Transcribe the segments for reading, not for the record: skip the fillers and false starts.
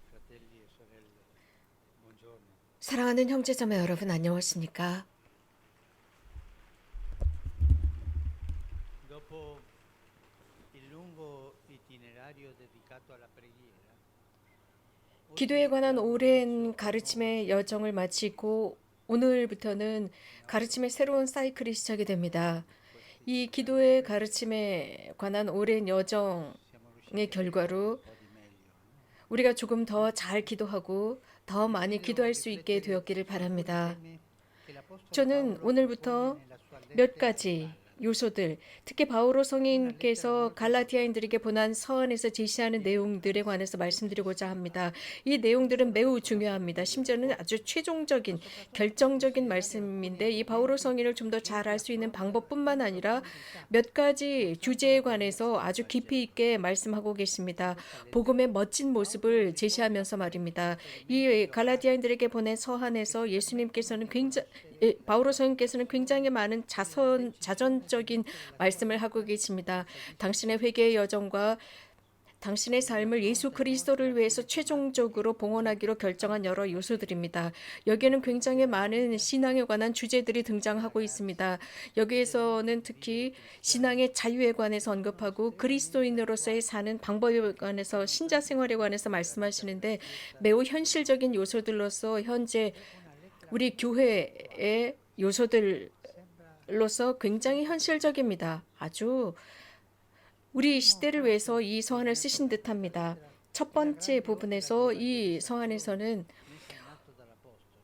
fratelli e sorelle, buongiorno. 사랑하는 형제자매 여러분 안녕하십니까? Dopo il lungo itinerario dedicato alla preghiera, 기도에 oggi 관한 diamo inizio 오랜 a un nuovo 가르침의 ciclo. 여정을 마치고 오늘부터는 가르침의 새로운 사이클이 시작이 됩니다. Questi 이 anni di 기도의 preghiera 가르침에 관한 오랜 siamo 여정의 riusciti a imparare un 결과로 po' di meglio, no? 우리가 조금 더 잘 기도하고 더 많이 Desidero 기도할 수 있게 riflettere 되었기를 su alcuni 바랍니다. temi che l'Apostolo 저는 Paolo propone 오늘부터 nella sua 몇 lettera ai 가지 Galati. 요소들, 특히 바오로 Una lettera 성인께서 molto importante, 갈라디아인들에게 보낸 서한에서 제시하는 diretta 내용들에 관해서 e 말씀드리고자 decisiva, 합니다. 이 내용들은 매우 soprattutto da 중요합니다. seguire 심지어는 아주 oggi, 최종적인, ma soprattutto per 결정적인 considerare alcuni 말씀인데 이 바오로 argomenti 성인을 좀 더 che 잘 알 수 있는 affrontano 방법뿐만 in 아니라 profondità, 몇 가지 mostrando 주제에 la 관해서 bellezza del 아주 깊이 Vangelo. 있게 말씀하고 계십니다. Questa lettera 복음의 멋진 Paolo lo 모습을 ricorda 제시하면서 facendo 말입니다. riferimento 이 a due casi 갈라디아인들에게 보낸 che ci 서한에서 permettono 예수님께서는 di conoscere la 바오로 성인께서는 굉장히 motivazione 많은 e la decisione 자전적인 dell'inizio della sua 말씀을 하고 vita 계십니다. sacerdoziale 당신의 회개의 여정과 당신의 e di 삶을 예수 affronta inoltre 그리스도를 위해서 alcune tematiche 최종적으로 봉헌하기로 결정한 altrettanto 여러 importanti 요소들입니다. che 여기에는 굉장히 많은 considerare 신앙에 관한 주제들이 della 등장하고 grazia 있습니다. e del modo 여기에서는 di vivere 특히 cristiano 신앙의 자유에 관해서 sono 언급하고 estremamente 그리스도인으로서의 attuali 사는 방법에 e 관해서 toccano 신자 tanti 생활에 관해서 aspetti della vita 말씀하시는데 precisa 매우 dei nostri 현실적인 giorni. 요소들로서 현재 È una lettera 우리 molto attuale. 교회의 요소들로서 Sembra 굉장히 scritta per noi. 현실적입니다. 아주 Il 우리 primo 시대를 approccio 위해서 이 che 서한을 emerge 쓰신 da questa 듯합니다. lettera 첫 è la 번째 grande opera di 부분에서 이 evangelizzazione 서한에서는 messa in atto dall'Apostolo,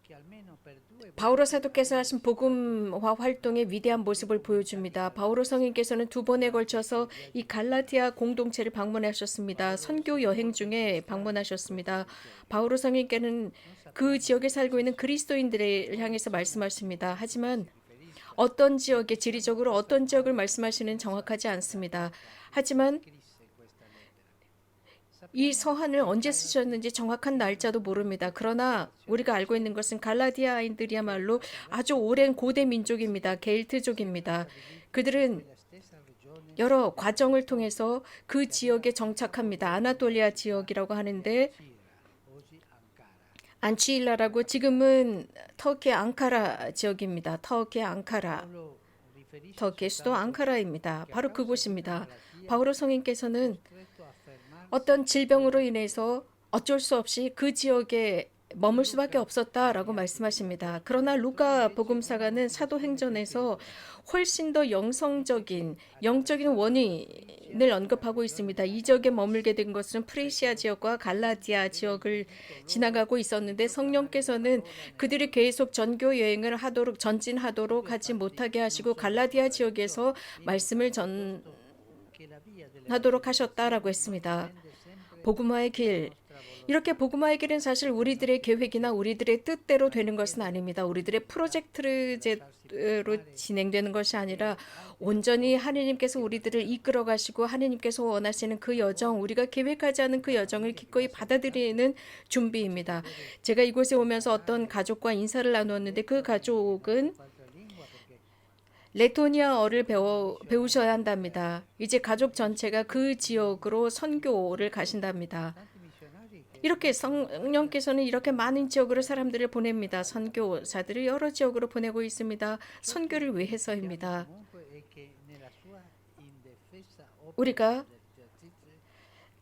che almeno per due 바오로 volte 사도께서 abbiamo 하신 visitato 복음화 활동의 위대한 nelle 모습을 comunità di 보여줍니다. 바오로 Galazia 성인께서는 두 번에 durante i 걸쳐서 suoi 이 viaggi missionari. 갈라디아 공동체를 방문하셨습니다. Paolo si 선교 è 여행 molto 중에 interessato a questa 방문하셨습니다. richiesta. 바오로 성인께는 Non 그 sappiamo 지역에 di 살고 있는 precisione a 그리스도인들을 quali 향해서 zone 말씀하십니다. geografiche 하지만 si riferisca, 어떤 ma 지역에 possiamo 지리적으로 어떤 지역을 affermare con 말씀하시는 certezza 정확하지 la 않습니다. data in cui 하지만 scrisse questa lettera. 이 Sappiamo 서한을 che i 언제 Galati 쓰셨는지 정확한 erano 날짜도 una 모릅니다. antica 그러나 popolazione 우리가 알고 있는 celtica 것은 che è 갈라디아인들이야말로 stata 아주 verso il 오랜 secolo 고대 V 민족입니다. a.C. si era 겔트족입니다. stabilita 그들은 nella stessa regione 여러 della 과정을 Anatolia 통해서 그 che aveva 지역에 il 정착합니다. capoluogo 아나톨리아 della città 지역이라고 di 하는데 Ancira, oggi Ankara. 안치일라라고 지금은 터키의 앙카라 지역입니다. 터키의 앙카라. Paolo riferisce 터키의 수도 soltanto 앙카라입니다. che a 바로 causa di una 그곳입니다. malattia 바오로 fu 성인께서는 costretto a fermarsi 어떤 in quella 질병으로 regione. 인해서 어쩔 수 없이 그 지역에 머물 수밖에 Luca, 없었다라고 negli Atti degli 말씀하십니다. Apostoli, 그러나 trova 루카 invece una 복음사가는 motivazione più 사도행전에서 spirituale. 훨씬 더 Dice 영성적인 che 영적인 attraversando dalla Frigia 원인을 alla 언급하고 regione 있습니다. della 이 지역에 머물게 Galazia, 된 것은 프리시아 fecero 지역과 갈라디아 aveva 지역을 impedito loro 지나가고 di 있었는데 proclamare la 성령께서는 parola nella 그들이 regione. 계속 전교 여행을 하도록 I 전진하도록 due 하지 fatti 못하게 non 하시고 sono 갈라디아 contraddizioni, 지역에서 말씀을 indicano piuttosto che la via 전하도록 dell'evangelizzazione 하셨다라고 non 했습니다. dipende sempre 복음화의 dalla 길. nostra 이렇게 volontà, 복음화의 길은 사실 ma dalla 우리들의 계획이나 provvidenza, 우리들의 뜻대로 ma 되는 것은 richiede 아닙니다. 우리들의 disponibilità e lasciarsi 프로젝트제로 plasmare 진행되는 것이 아니라 dalle altre 온전히 persone 하느님께서 che 우리들을 basteranno. 이끌어 가시고 하느님께서 원하시는 그 A 여정, volte 우리가 계획하지 않은 그 la 여정을 famiglia che mi 기꺼이 ha salutato 받아들이는 dice che 준비입니다. deve 제가 이곳에 오면서 어떤 imparare 가족과 인사를 il 나누었는데 그 lettonese, che non so 가족은 quale altra lingua, perché 레토니아어를 saranno missionari 배우셔야 in quella 한답니다. terra. 이제 가족 E 전체가 così 그 Dio 지역으로 선교를 usa 가신답니다. tanti missionari che 이렇게 partono dall'Asia 성령께서는 이렇게 e 많은 vanno 지역으로 poi 사람들을 a 보냅니다. portare l'Evangelo. 선교사들을 여러 지역으로 보내고 있습니다. Ciò che 선교를 verifichiamo 위해서입니다. comunque è che nella sua indefessa opera 우리가 evangelizzatrice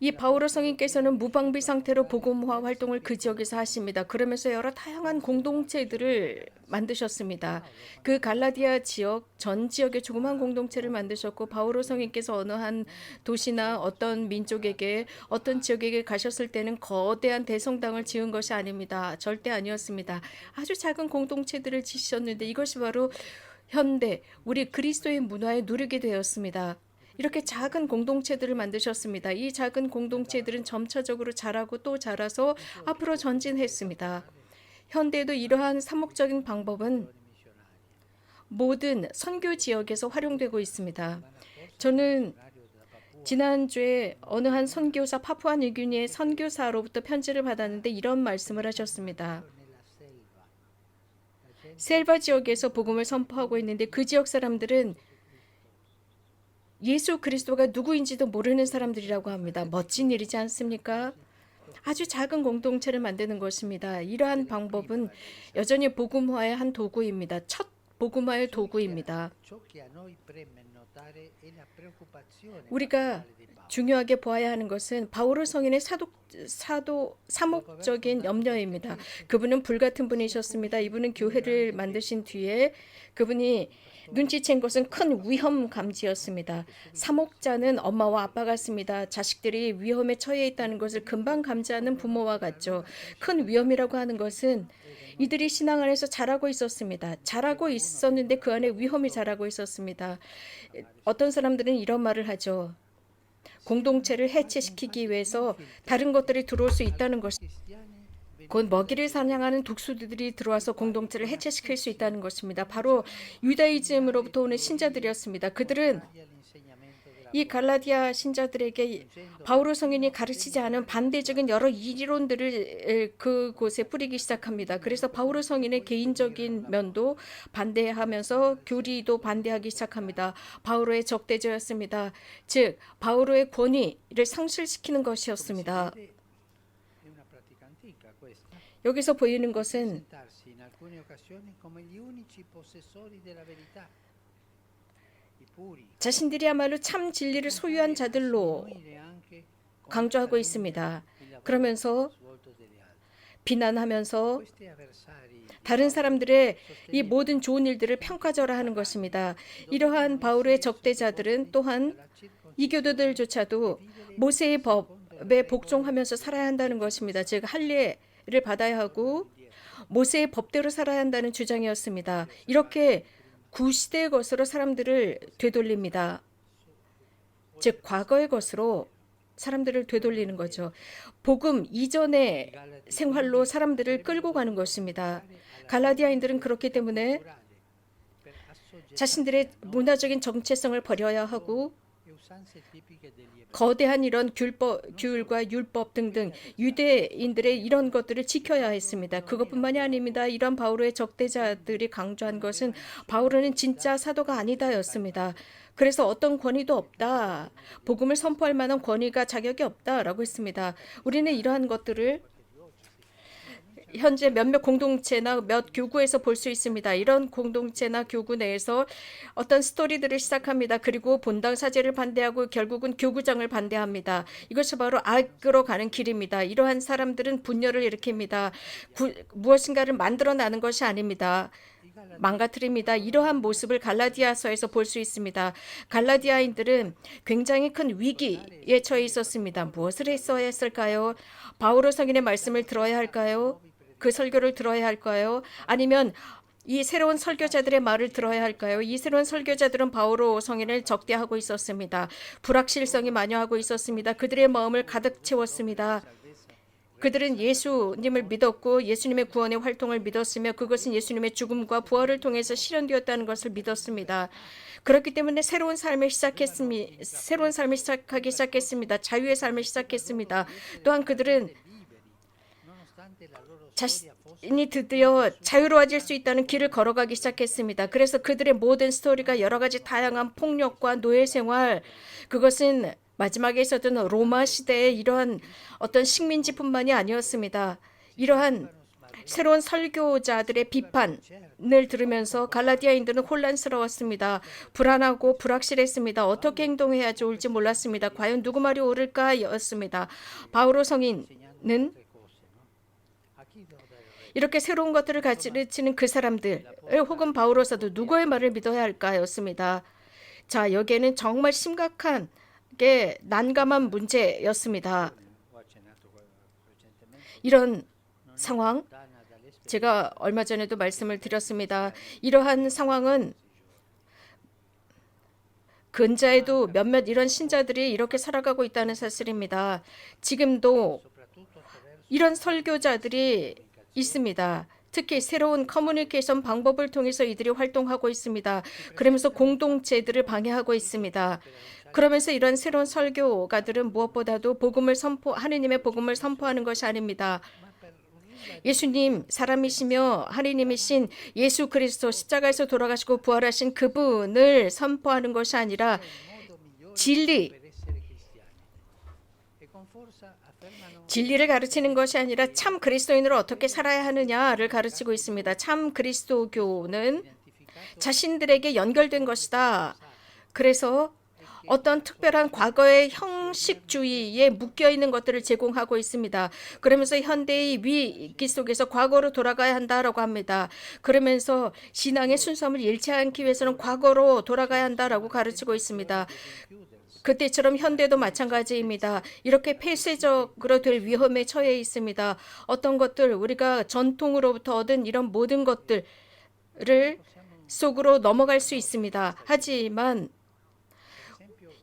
이 바오로 l'Apostolo è 성인께서는 riuscito 무방비 a 상태로 fondare 복음화 diverse 활동을 그 piccole 지역에서 하십니다. comunità 그러면서 여러 다양한 sparse nella regione di 공동체들을 Galazia. 만드셨습니다. Paolo, 그 quando viaggiò, 갈라디아 지역 전 지역의 조그만 a 공동체를 luogo 만드셨고 dove 바오로 aveva 성인께서 어느 한 non 도시나 solo 어떤 sepolcrato 민족에게 어떤 cattedrali, 지역에게 가셨을 때는 거대한 대성당을 지은 것이 아닙니다. 절대 아니었습니다. 아주 작은 공동체들을 지으셨는데 이것이 바로 현대 우리 그리스도의 문화에 누리게 되었습니다. 이렇게 작은 공동체들을 만드셨습니다. 이 작은 공동체들은 점차적으로 자라고 또 자라서 il suo 앞으로 obiettivo concreto 전진했습니다. attuale 현대에도 이러한 sono 사목적인 le 방법은 missioni missionarie. 모든 선교 지역에서 활용되고 La 있습니다. settimana scorsa un 저는 missionario della Papua 지난주에 어느 한 Nuova Guinea 선교사 파푸아뉴기니의 dice che 선교사로부터 편지를 받았는데 이런 말씀을 stanno 하셨습니다. andando nella selva. La gente 셀바 지역에서 viva 복음을 선포하고 nulla 있는데 di 그 지역 사람들은 Gesù Cristo. 예수 그리스도가 누구인지도 모르는 사람들이라고 합니다. 멋진 일이지 않습니까? 아주 작은 공동체를 만드는 것입니다. 이러한 방법은 여전히 복음화의 한 도구입니다. 첫 복음화의 도구입니다. Ciò che a noi preme notare è la preoccupazione 우리가 pastorale di Paolo. 중요하게 보아야 하는 것은 바오로 성인의 사목적인 염려입니다. 그분은 불같은 분이셨습니다. 이분은 교회를 만드신 뒤에 그분이 눈치챈 것은 큰 위험 감지였습니다. 사목자는 엄마와 아빠 같습니다. 자식들이 위험에 처해 있다는 것을 금방 감지하는 부모와 같죠. 큰 위험이라고 하는 것은 이들이 신앙 안에서 자라고 있었습니다. 자라고 있었는데 그 안에 위험이 자라고 있었습니다. 어떤 사람들은 이런 말을 하죠. 공동체를 해체시키기 위해서 다른 것들이 들어올 수 있다는 것. 곧 먹이를 사냥하는 독수리들이 들어와서 공동체를 해체시킬 수 있다는 것입니다. 바로 유다이즘으로부터 오는 신자들이었습니다. 그들은 이 갈라디아 신자들에게 바오로 성인이 가르치지 않은 반대적인 여러 이론들을 그곳에 뿌리기 시작합니다. 그래서 바오로 성인의 개인적인 면도 반대하면서 교리도 반대하기 시작합니다. 바오로의 적대자였습니다. 즉 바오로의 권위를 상실시키는 것이었습니다. È una pratica antica questa. 여기서 보이는 것은 Presentarsi in alcune occasioni come gli unici possessori della verità, i puri. 자신들이야말로 참 진리를 소유한 자들로 Sminuire anche con 강조하고 calunnia 있습니다. il lavoro 그러면서 svolto dagli altri. 비난하면서 Questi avversari di 다른 Paolo 사람들의 이 모든 좋은 일들을 평가절하하는 것입니다. 이러한 바울의 적대자들은 또한 이 교도들조차도 모세의 법에 복종하면서 살아야 한다는 것입니다. 즉 할례를 받아야 하고 모세의 법대로 살아야 한다는 주장이었습니다. 이렇게 구시대의 것으로 사람들을 되돌립니다. 즉 과거의 것으로 사람들을 되돌리는 거죠. 복음 이전의 생활로 사람들을 끌고 가는 것입니다. 갈라디아인들은 그렇기 때문에 자신들의 문화적인 정체성을 버려야 하고 e usanze tipiche degli ebrei. 거대한 이런 규율과 율법 등등 유대인들의 이런 것들을 지켜야 했습니다. 그것뿐만이 아닙니다. 이런 바오로의 적대자들이 강조한 것은 바오로는 진짜 사도가 아니다였습니다. 그래서 어떤 권위도 없다. 복음을 선포할 만한 권위가 자격이 없다라고 했습니다. 우리는 이러한 것들을 현재 몇몇 공동체나 몇 교구에서 볼 수 있습니다. 이런 공동체나 교구 내에서 어떤 스토리들을 시작합니다. 그리고 본당 사제를 반대하고 결국은 교구장을 반대합니다. 이것이 바로 악으로 가는 길입니다. 이러한 사람들은 분열을 일으킵니다. 무엇인가를 만들어내는 것이 아닙니다. 망가뜨립니다. 이러한 모습을 갈라디아서에서 볼 수 있습니다. 갈라디아인들은 굉장히 큰 위기에 처해 있었습니다. 무엇을 했어야 했을까요? 바오로 성인의 말씀을 들어야 할까요? 그 설교를 들어야 할까요? 아니면 이 새로운 설교자들의 말을 들어야 할까요? 이 새로운 설교자들은 바오로 성인을 적대하고 있었습니다. 불확실성이 만연하고 있었습니다. 그들의 마음을 가득 채웠습니다. 그들은 예수님을 믿었고 예수님의 구원의 활동을 믿었으며 그것은 예수님의 죽음과 부활을 통해서 실현되었다는 것을 믿었습니다. 그렇기 때문에 새로운 삶을 시작하기 시작했습니다. 자유의 삶을 시작했습니다. 또한 그들은 자신이 드디어 자유로워질 수 있다는 길을 걸어가기 시작했습니다. 그래서 그들의 모든 스토리가 여러 가지 다양한 폭력과 노예 생활, 그것은 마지막에 있었던 로마 시대의 이러한 어떤 식민지뿐만이 아니었습니다. 이러한 새로운 설교자들의 비판을 들으면서 갈라디아인들은 혼란스러웠습니다. 불안하고 불확실했습니다. 어떻게 행동해야 좋을지 몰랐습니다. 과연 누구 말이 옳을까였습니다. 바오로 성인은 이렇게 새로운 것들을 가르치는 그 사람들 혹은 바오로 사도 누구의 말을 믿어야 할까였습니다. 자, 여기에는 정말 심각한 게 난감한 문제였습니다. 이런 상황, 제가 얼마 전에도 말씀을 드렸습니다. 이러한 상황은 근자에도 몇몇 이런 신자들이 이렇게 살아가고 있다는 사실입니다. 지금도 이런 설교자들이 있습니다. 특히 새로운 커뮤니케이션 방법을 통해서 이들이 활동하고 있습니다. 그러면서 공동체들을 방해하고 있습니다. 그러면서 이런 새로운 설교가들은 무엇보다도 하느님의 복음을 선포하는 것이 아닙니다. 예수님 사람이시며 하느님이신 예수 그리스도 십자가에서 돌아가시고 부활하신 그분을 선포하는 것이 아니라 진리, 진리를 가르치는 것이 아니라 참 그리스도인으로 어떻게 살아야 하느냐를 가르치고 있습니다. 참 그리스도교는 자신들에게 연결된 것이다. 그래서 어떤 특별한 과거의 형식주의에 묶여 있는 것들을 제공하고 있습니다. 그러면서 현대의 위기 속에서 과거로 돌아가야 한다라고 합니다. 그러면서 신앙의 순수함을 잃지 않기 위해서는 과거로 돌아가야 한다라고 가르치고 있습니다. 그때처럼 현대도 마찬가지입니다. 이렇게 폐쇄적으로 될 위험에 처해 있습니다. 어떤 것들, 우리가 전통으로부터 얻은 이런 모든 것들을 속으로 넘어갈 수 있습니다. 하지만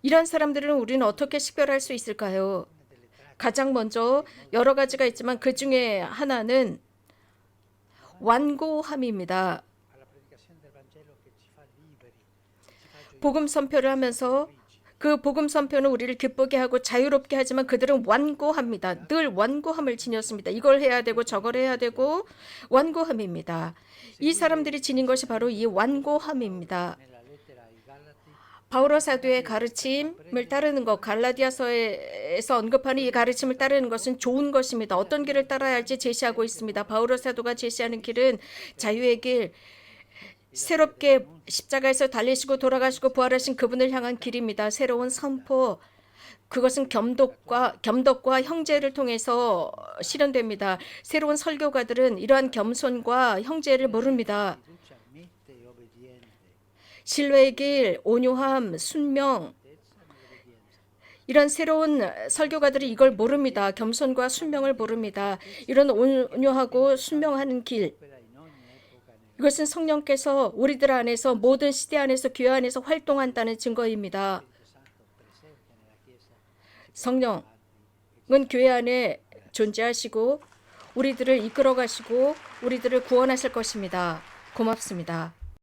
이런 사람들은 우리는 어떻게 식별할 수 있을까요? 가장 먼저 여러 가지가 있지만 그 중에 하나는 완고함입니다. 복음 선포를 하면서 그 복음 선포는 우리를 기쁘게 하고 자유롭게 하지만 그들은 완고합니다. 늘 완고함을 지녔습니다. 이걸 해야 되고 저걸 해야 되고 완고함입니다. 이 사람들이 지닌 것이 바로 이 완고함입니다. 바울어 사도의 가르침을 따르는 것, 갈라디아서에서 언급하는 이 가르침을 따르는 것은 좋은 것입니다. 어떤 길을 따라야 할지 제시하고 있습니다. 바울어 사도가 제시하는 길은 자유의 길, 새롭게 십자가에서 달리시고 돌아가시고 부활하신 그분을 향한 길입니다. 새로운 선포, 그것은 겸덕과 형제를 통해서 실현됩니다. 새로운 설교가들은 이러한 겸손과 형제를 모릅니다. 신뢰의 길, 온유함, 순명, 이런 새로운 설교가들이 이걸 모릅니다. 겸손과 순명을 모릅니다. 이런 온유하고 순명하는 길, 이것은 성령께서 우리들 안에서 모든 시대 안에서 교회 안에서 활동한다는 증거입니다. 성령은 교회 안에 존재하시고 우리들을 이끌어 가시고 우리들을 구원하실 것입니다. 고맙습니다.